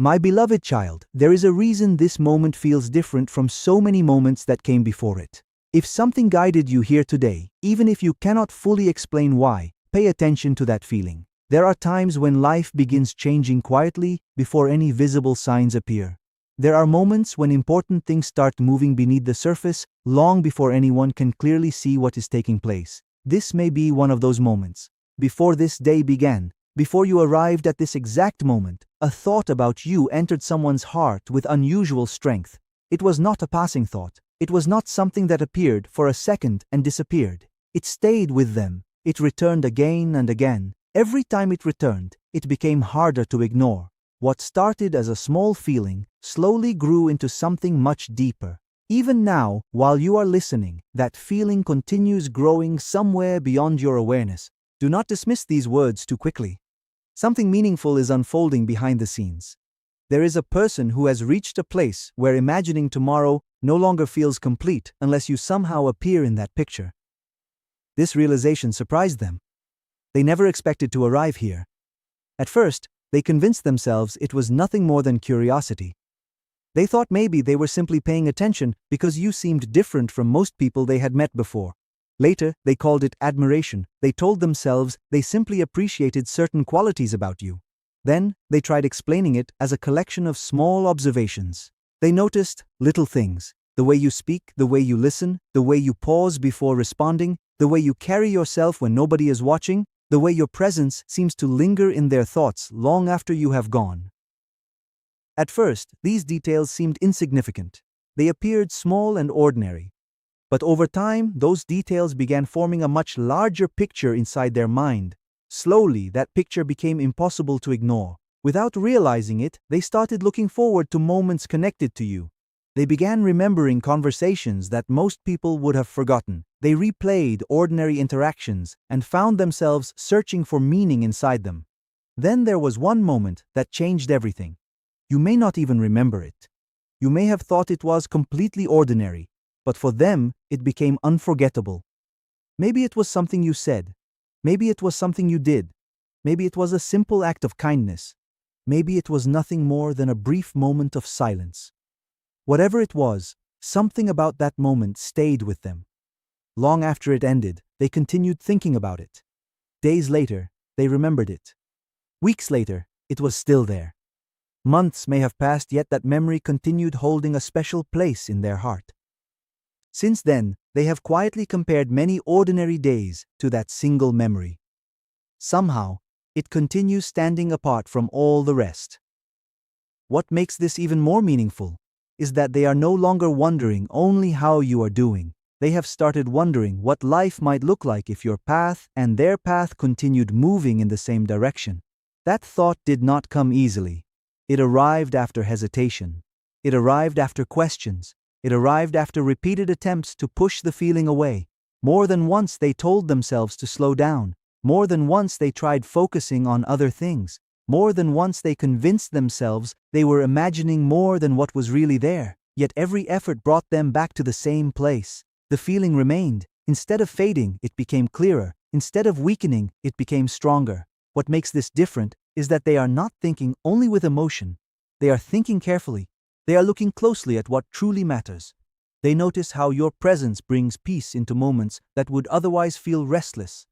My beloved child, there is a reason this moment feels different from so many moments that came before it. If something guided you here today, even if you cannot fully explain why, pay attention to that feeling. There are times when life begins changing quietly before any visible signs appear. There are moments when important things start moving beneath the surface, long before anyone can clearly see what is taking place. This may be one of those moments. Before this day began, before you arrived at this exact moment, a thought about you entered someone's heart with unusual strength. It was not a passing thought. It was not something that appeared for a second and disappeared. It stayed with them. It returned again and again. Every time it returned, it became harder to ignore. What started as a small feeling slowly grew into something much deeper. Even now, while you are listening, that feeling continues growing somewhere beyond your awareness. Do not dismiss these words too quickly. Something meaningful is unfolding behind the scenes. There is a person who has reached a place where imagining tomorrow no longer feels complete unless you somehow appear in that picture. This realization surprised them. They never expected to arrive here. At first, they convinced themselves it was nothing more than curiosity. They thought maybe they were simply paying attention because you seemed different from most people they had met before. Later, they called it admiration. They told themselves they simply appreciated certain qualities about you. Then, they tried explaining it as a collection of small observations. They noticed little things: the way you speak, the way you listen, the way you pause before responding, the way you carry yourself when nobody is watching, the way your presence seems to linger in their thoughts long after you have gone. At first, these details seemed insignificant. They appeared small and ordinary. But over time, those details began forming a much larger picture inside their mind. Slowly, that picture became impossible to ignore. Without realizing it, they started looking forward to moments connected to you. They began remembering conversations that most people would have forgotten. They replayed ordinary interactions and found themselves searching for meaning inside them. Then there was one moment that changed everything. You may not even remember it. You may have thought it was completely ordinary, but for them, it became unforgettable. Maybe it was something you said. Maybe it was something you did. Maybe it was a simple act of kindness. Maybe it was nothing more than a brief moment of silence. Whatever it was, something about that moment stayed with them. Long after it ended, they continued thinking about it. Days later, they remembered it. Weeks later, it was still there. Months may have passed, yet that memory continued holding a special place in their heart. Since then, they have quietly compared many ordinary days to that single memory. Somehow, it continues standing apart from all the rest. What makes this even more meaningful is that they are no longer wondering only how you are doing. They have started wondering what life might look like if your path and their path continued moving in the same direction. That thought did not come easily. It arrived after hesitation. It arrived after questions. It arrived after repeated attempts to push the feeling away. More than once they told themselves to slow down. More than once they tried focusing on other things. More than once they convinced themselves they were imagining more than what was really there. Yet every effort brought them back to the same place. The feeling remained. Instead of fading, it became clearer. Instead of weakening, it became stronger. What makes this different is that they are not thinking only with emotion. They are thinking carefully. They are looking closely at what truly matters. They notice how your presence brings peace into moments that would otherwise feel restless.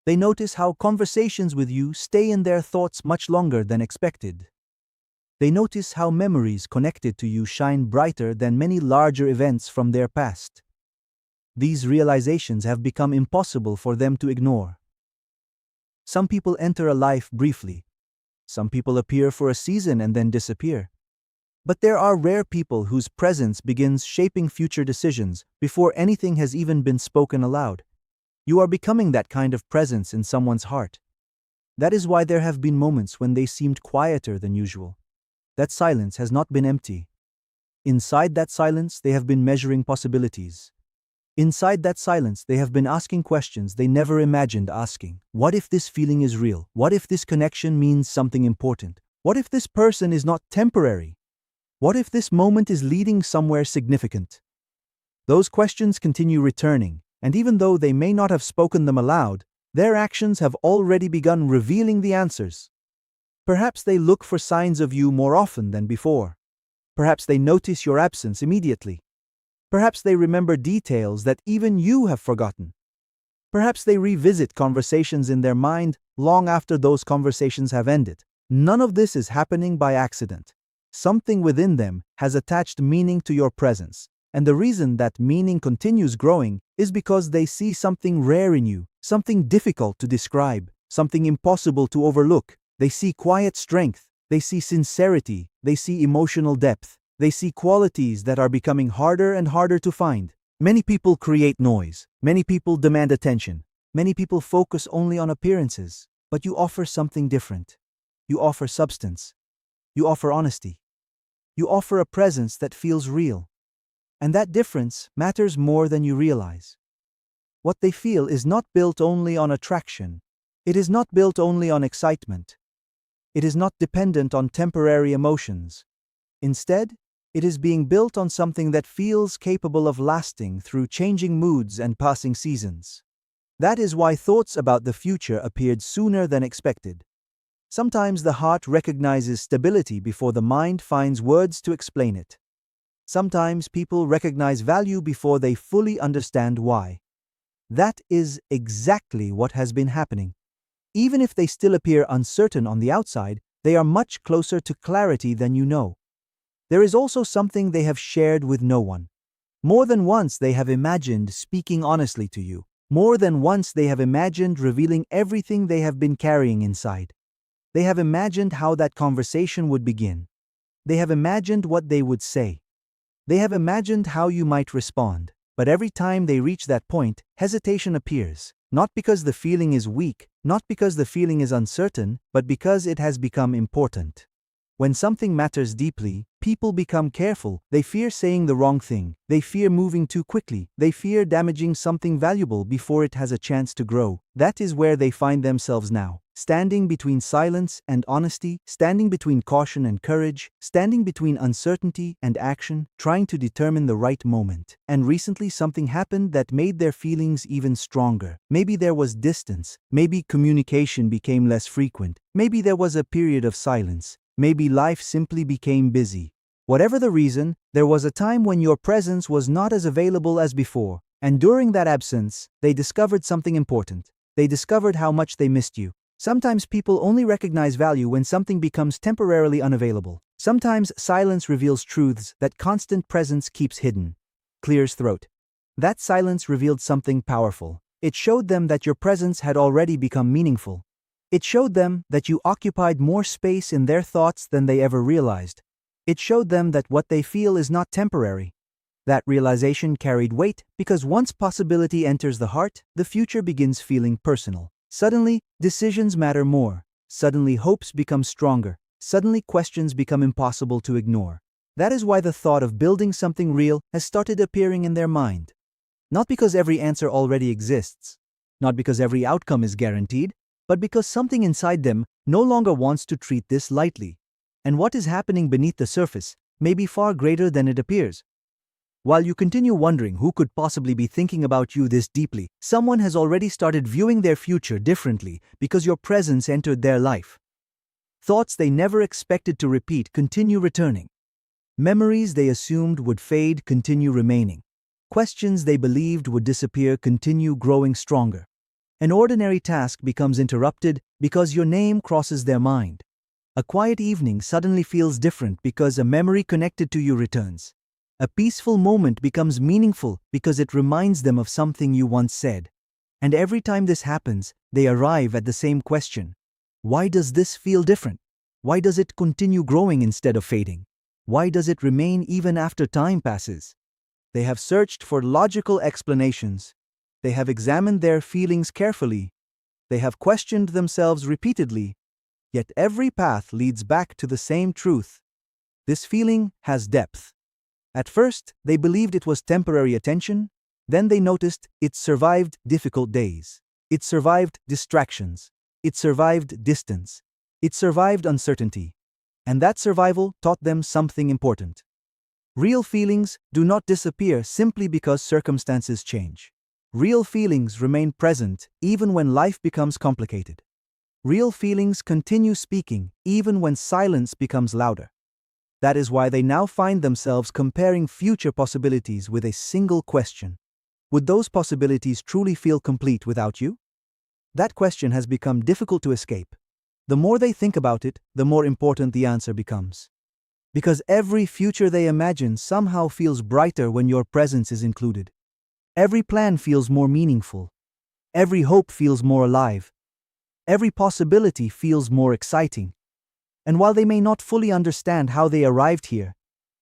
They notice how conversations with you stay in their thoughts much longer than expected. They notice how memories connected to you shine brighter than many larger events from their past. These realizations have become impossible for them to ignore. Some people enter a life briefly. Some people appear for a season and then disappear. But there are rare people whose presence begins shaping future decisions before anything has even been spoken aloud. You are becoming that kind of presence in someone's heart. That is why there have been moments when they seemed quieter than usual. That silence has not been empty. Inside that silence, they have been measuring possibilities. Inside that silence, they have been asking questions they never imagined asking. What if this feeling is real? What if this connection means something important? What if this person is not temporary? What if this moment is leading somewhere significant? Those questions continue returning, and even though they may not have spoken them aloud, their actions have already begun revealing the answers. Perhaps they look for signs of you more often than before. Perhaps they notice your absence immediately. Perhaps they remember details that even you have forgotten. Perhaps they revisit conversations in their mind long after those conversations have ended. None of this is happening by accident. Something within them has attached meaning to your presence, and the reason that meaning continues growing is because they see something rare in you, something difficult to describe, something impossible to overlook. They see quiet strength, they see sincerity, they see emotional depth, they see qualities that are becoming harder and harder to find. Many people create noise, many people demand attention, many people focus only on appearances, but you offer something different. You offer substance. You offer honesty. You offer a presence that feels real. And that difference matters more than you realize. What they feel is not built only on attraction. It is not built only on excitement. It is not dependent on temporary emotions. Instead, it is being built on something that feels capable of lasting through changing moods and passing seasons. That is why thoughts about the future appeared sooner than expected. Sometimes the heart recognizes stability before the mind finds words to explain it. Sometimes people recognize value before they fully understand why. That is exactly what has been happening. Even if they still appear uncertain on the outside, they are much closer to clarity than you know. There is also something they have shared with no one. More than once they have imagined speaking honestly to you. More than once they have imagined revealing everything they have been carrying inside. They have imagined how that conversation would begin. They have imagined what they would say. They have imagined how you might respond. But every time they reach that point, hesitation appears. Not because the feeling is weak, not because the feeling is uncertain, but because it has become important. When something matters deeply, people become careful. They fear saying the wrong thing. They fear moving too quickly. They fear damaging something valuable before it has a chance to grow. That is where they find themselves now. Standing between silence and honesty, standing between caution and courage, standing between uncertainty and action, trying to determine the right moment. And recently something happened that made their feelings even stronger. Maybe there was distance. Maybe communication became less frequent. Maybe there was a period of silence. Maybe life simply became busy. Whatever the reason, there was a time when your presence was not as available as before. And during that absence, they discovered something important. They discovered how much they missed you. Sometimes people only recognize value when something becomes temporarily unavailable. Sometimes silence reveals truths that constant presence keeps hidden. Clears throat. That silence revealed something powerful. It showed them that your presence had already become meaningful. It showed them that you occupied more space in their thoughts than they ever realized. It showed them that what they feel is not temporary. That realization carried weight because once possibility enters the heart, the future begins feeling personal. Suddenly, decisions matter more. Suddenly, hopes become stronger. Suddenly, questions become impossible to ignore. That is why the thought of building something real has started appearing in their mind. Not because every answer already exists. Not because every outcome is guaranteed, but because something inside them no longer wants to treat this lightly. And what is happening beneath the surface may be far greater than it appears. While you continue wondering who could possibly be thinking about you this deeply, someone has already started viewing their future differently because your presence entered their life. Thoughts they never expected to repeat continue returning. Memories they assumed would fade continue remaining. Questions they believed would disappear continue growing stronger. An ordinary task becomes interrupted because your name crosses their mind. A quiet evening suddenly feels different because a memory connected to you returns. A peaceful moment becomes meaningful because it reminds them of something you once said. And every time this happens, they arrive at the same question. Why does this feel different? Why does it continue growing instead of fading? Why does it remain even after time passes? They have searched for logical explanations. They have examined their feelings carefully. They have questioned themselves repeatedly. Yet every path leads back to the same truth. This feeling has depth. At first, they believed it was temporary attention. Then they noticed it survived difficult days. It survived distractions. It survived distance. It survived uncertainty. And that survival taught them something important. Real feelings do not disappear simply because circumstances change. Real feelings remain present even when life becomes complicated. Real feelings continue speaking, even when silence becomes louder. That is why they now find themselves comparing future possibilities with a single question. Would those possibilities truly feel complete without you? That question has become difficult to escape. The more they think about it, the more important the answer becomes. Because every future they imagine somehow feels brighter when your presence is included. Every plan feels more meaningful. Every hope feels more alive. Every possibility feels more exciting. And while they may not fully understand how they arrived here,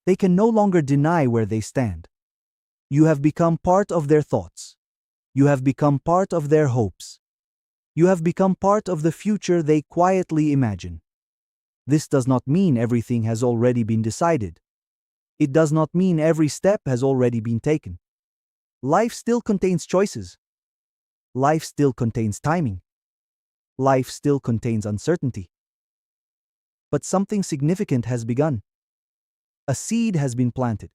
they can no longer deny where they stand. You have become part of their thoughts. You have become part of their hopes. You have become part of the future they quietly imagine. This does not mean everything has already been decided. It does not mean every step has already been taken. Life still contains choices. Life still contains timing. Life still contains uncertainty. But something significant has begun. A seed has been planted.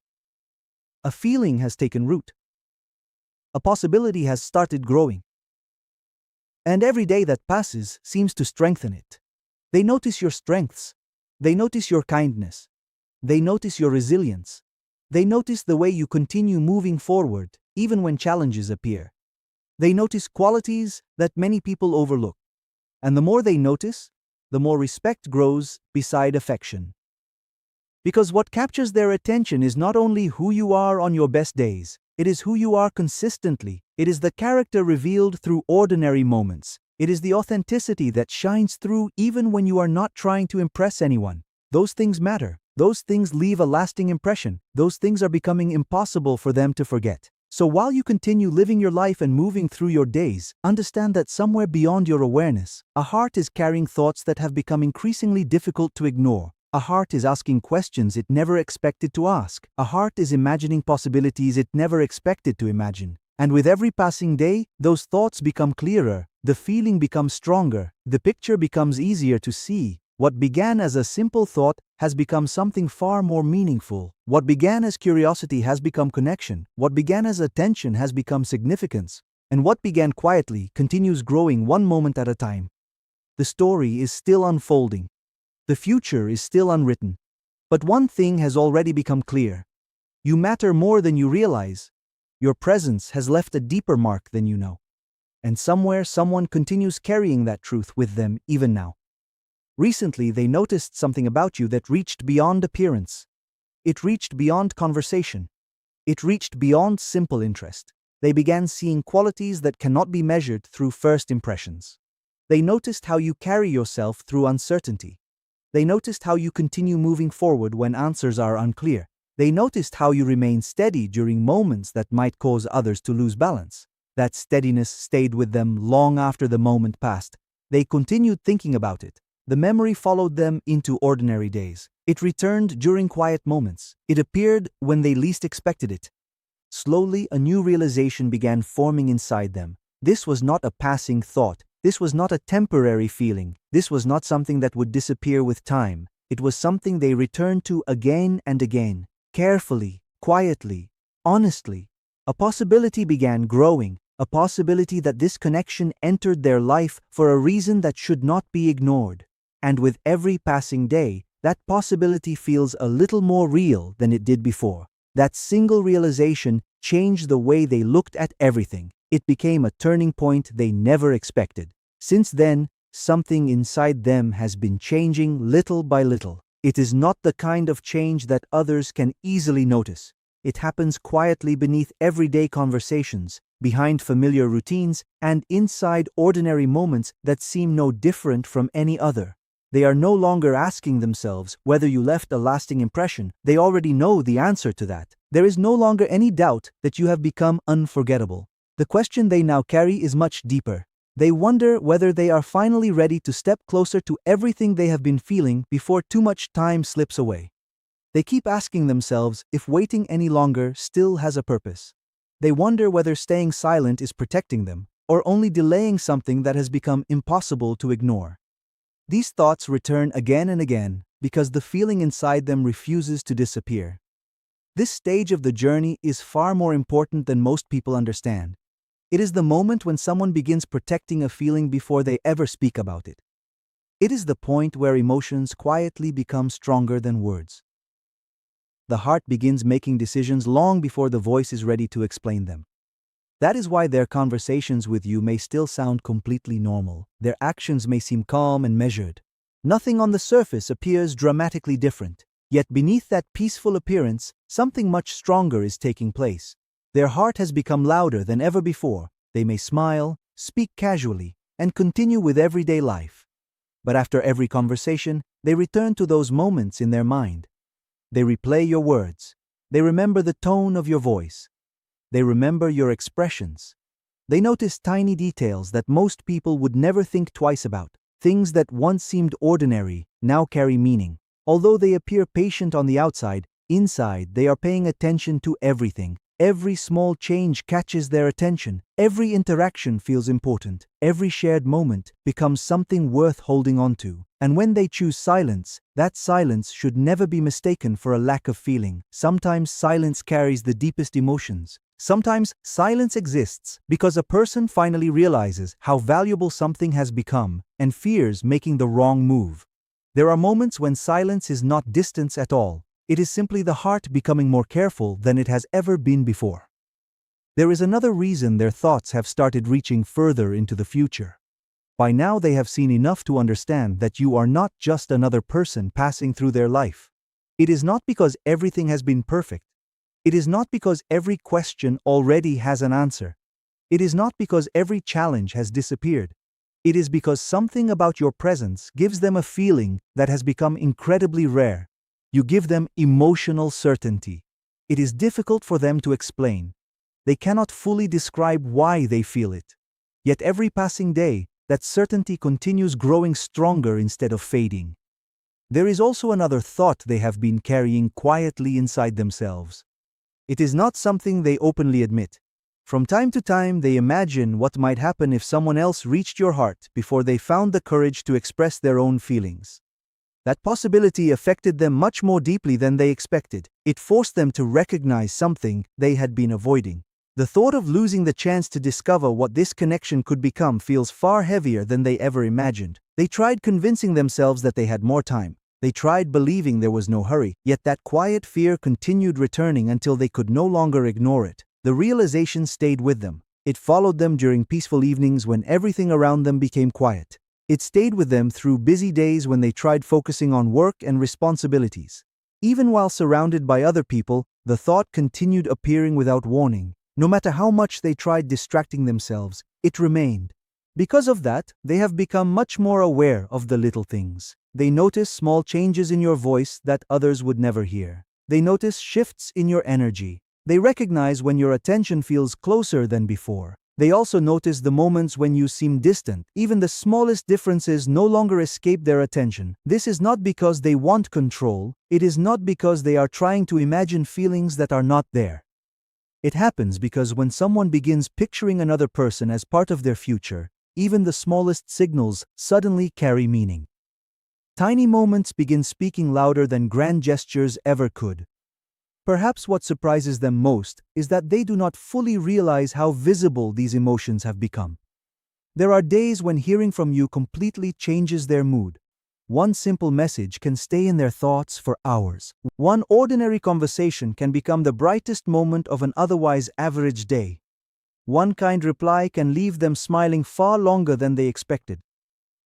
A feeling has taken root. A possibility has started growing. And every day that passes seems to strengthen it. They notice your strengths. They notice your kindness. They notice your resilience. They notice the way you continue moving forward, even when challenges appear. They notice qualities that many people overlook. And the more they notice, the more respect grows beside affection. Because what captures their attention is not only who you are on your best days, it is who you are consistently. It is the character revealed through ordinary moments. It is the authenticity that shines through even when you are not trying to impress anyone. Those things matter. Those things leave a lasting impression. Those things are becoming impossible for them to forget. So while you continue living your life and moving through your days, understand that somewhere beyond your awareness, a heart is carrying thoughts that have become increasingly difficult to ignore. A heart is asking questions it never expected to ask. A heart is imagining possibilities it never expected to imagine. And with every passing day, those thoughts become clearer, the feeling becomes stronger, the picture becomes easier to see. What began as a simple thought has become something far more meaningful. What began as curiosity has become connection. What began as attention has become significance. And what began quietly continues growing one moment at a time. The story is still unfolding. The future is still unwritten. But one thing has already become clear. You matter more than you realize. Your presence has left a deeper mark than you know. And somewhere someone continues carrying that truth with them even now. Recently they noticed something about you that reached beyond appearance. It reached beyond conversation. It reached beyond simple interest. They began seeing qualities that cannot be measured through first impressions. They noticed how you carry yourself through uncertainty. They noticed how you continue moving forward when answers are unclear. They noticed how you remain steady during moments that might cause others to lose balance. That steadiness stayed with them long after the moment passed. They continued thinking about it. The memory followed them into ordinary days. It returned during quiet moments. It appeared when they least expected it. Slowly, a new realization began forming inside them. This was not a passing thought. This was not a temporary feeling. This was not something that would disappear with time. It was something they returned to again and again, carefully, quietly, honestly. A possibility began growing, a possibility that this connection entered their life for a reason that should not be ignored. And with every passing day, that possibility feels a little more real than it did before. That single realization changed the way they looked at everything. It became a turning point they never expected. Since then, something inside them has been changing little by little. It is not the kind of change that others can easily notice. It happens quietly beneath everyday conversations, behind familiar routines, and inside ordinary moments that seem no different from any other. They are no longer asking themselves whether you left a lasting impression. They already know the answer to that. There is no longer any doubt that you have become unforgettable. The question they now carry is much deeper. They wonder whether they are finally ready to step closer to everything they have been feeling before too much time slips away. They keep asking themselves if waiting any longer still has a purpose. They wonder whether staying silent is protecting them, or only delaying something that has become impossible to ignore. These thoughts return again and again because the feeling inside them refuses to disappear. This stage of the journey is far more important than most people understand. It is the moment when someone begins protecting a feeling before they ever speak about it. It is the point where emotions quietly become stronger than words. The heart begins making decisions long before the voice is ready to explain them. That is why their conversations with you may still sound completely normal. Their actions may seem calm and measured. Nothing on the surface appears dramatically different. Yet beneath that peaceful appearance, something much stronger is taking place. Their heart has become louder than ever before. They may smile, speak casually, and continue with everyday life. But after every conversation, they return to those moments in their mind. They replay your words. They remember the tone of your voice. They remember your expressions. They notice tiny details that most people would never think twice about. Things that once seemed ordinary now carry meaning. Although they appear patient on the outside, inside they are paying attention to everything. Every small change catches their attention. Every interaction feels important. Every shared moment becomes something worth holding on to. And when they choose silence, that silence should never be mistaken for a lack of feeling. Sometimes silence carries the deepest emotions. Sometimes silence exists because a person finally realizes how valuable something has become and fears making the wrong move. There are moments when silence is not distance at all. It is simply the heart becoming more careful than it has ever been before. There is another reason their thoughts have started reaching further into the future. By now they have seen enough to understand that you are not just another person passing through their life. It is not because everything has been perfect. It is not because every question already has an answer. It is not because every challenge has disappeared. It is because something about your presence gives them a feeling that has become incredibly rare. You give them emotional certainty. It is difficult for them to explain. They cannot fully describe why they feel it. Yet every passing day, that certainty continues growing stronger instead of fading. There is also another thought they have been carrying quietly inside themselves. It is not something they openly admit. From time to time, they imagine what might happen if someone else reached your heart before they found the courage to express their own feelings. That possibility affected them much more deeply than they expected. It forced them to recognize something they had been avoiding. The thought of losing the chance to discover what this connection could become feels far heavier than they ever imagined. They tried convincing themselves that they had more time. They tried believing there was no hurry, yet that quiet fear continued returning until they could no longer ignore it. The realization stayed with them. It followed them during peaceful evenings when everything around them became quiet. It stayed with them through busy days when they tried focusing on work and responsibilities. Even while surrounded by other people, the thought continued appearing without warning. No matter how much they tried distracting themselves, it remained. Because of that, they have become much more aware of the little things. They notice small changes in your voice that others would never hear. They notice shifts in your energy. They recognize when your attention feels closer than before. They also notice the moments when you seem distant. Even the smallest differences no longer escape their attention. This is not because they want control. It is not because they are trying to imagine feelings that are not there. It happens because when someone begins picturing another person as part of their future, even the smallest signals suddenly carry meaning. Tiny moments begin speaking louder than grand gestures ever could. Perhaps what surprises them most is that they do not fully realize how visible these emotions have become. There are days when hearing from you completely changes their mood. One simple message can stay in their thoughts for hours. One ordinary conversation can become the brightest moment of an otherwise average day. One kind reply can leave them smiling far longer than they expected.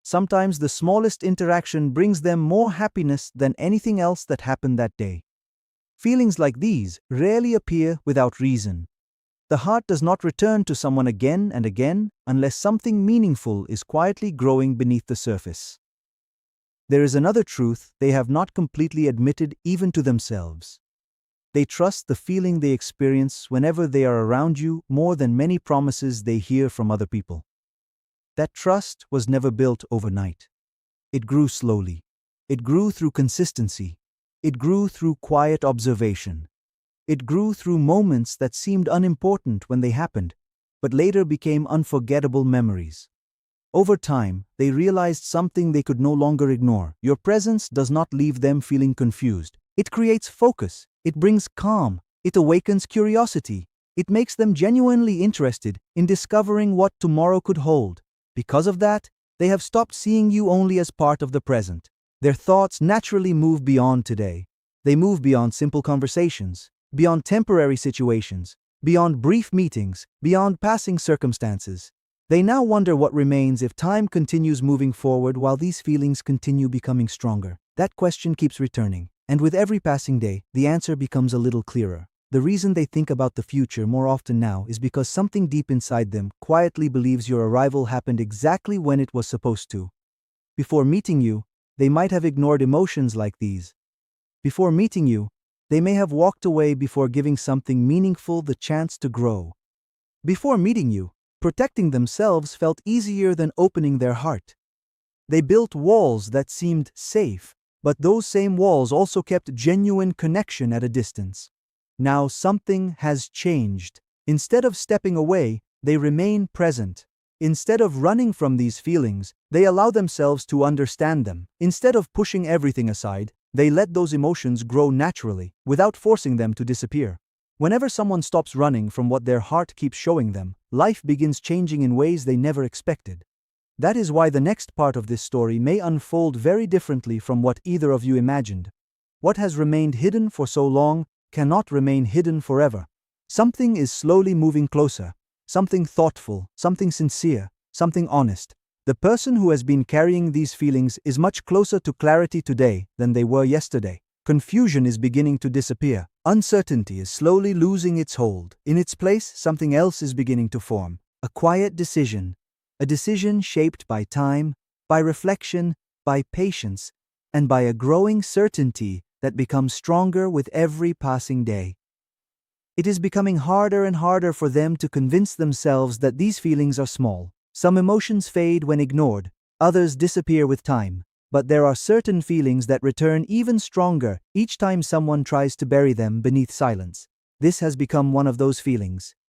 Sometimes the smallest interaction brings them more happiness than anything else that happened that day. Feelings like these rarely appear without reason. The heart does not return to someone again and again unless something meaningful is quietly growing beneath the surface. There is another truth they have not completely admitted even to themselves. They trust the feeling they experience whenever they are around you more than many promises they hear from other people. That trust was never built overnight. It grew slowly. It grew through consistency. It grew through quiet observation. It grew through moments that seemed unimportant when they happened, but later became unforgettable memories. Over time, they realized something they could no longer ignore. Your presence does not leave them feeling confused. It creates focus. It brings calm. It awakens curiosity. It makes them genuinely interested in discovering what tomorrow could hold. Because of that, They have stopped seeing you only as part of the present. Their thoughts naturally move beyond today. They move beyond simple conversations, beyond temporary situations, beyond brief meetings, beyond passing circumstances. They now wonder what remains if time continues moving forward while these feelings continue becoming stronger. That question keeps returning, and with every passing day, the answer becomes a little clearer. The reason they think about the future more often now is because something deep inside them quietly believes your arrival happened exactly when it was supposed to. Before meeting you, they might have ignored emotions like these. Before meeting you, they may have walked away before giving something meaningful the chance to grow. Before meeting you, protecting themselves felt easier than opening their heart. They built walls that seemed safe, but those same walls also kept genuine connection at a distance. Now something has changed. Instead of stepping away, they remain present. Instead of running from these feelings, they allow themselves to understand them. Instead of pushing everything aside, they let those emotions grow naturally, without forcing them to disappear. Whenever someone stops running from what their heart keeps showing them, life begins changing in ways they never expected. That is why the next part of this story may unfold very differently from what either of you imagined. What has remained hidden for so long cannot remain hidden forever. Something is slowly moving closer, something thoughtful, something sincere, something honest. The person who has been carrying these feelings is much closer to clarity today than they were yesterday. Confusion is beginning to disappear. Uncertainty is slowly losing its hold. In its place, something else is beginning to form. A quiet decision. A decision shaped by time, by reflection, by patience, and by a growing certainty that becomes stronger with every passing day. It is becoming harder and harder for them to convince themselves that these feelings are small. Some emotions fade when ignored, others disappear with time, but there are certain feelings that return even stronger each time someone tries to bury them beneath silence. This has become one of those feelings.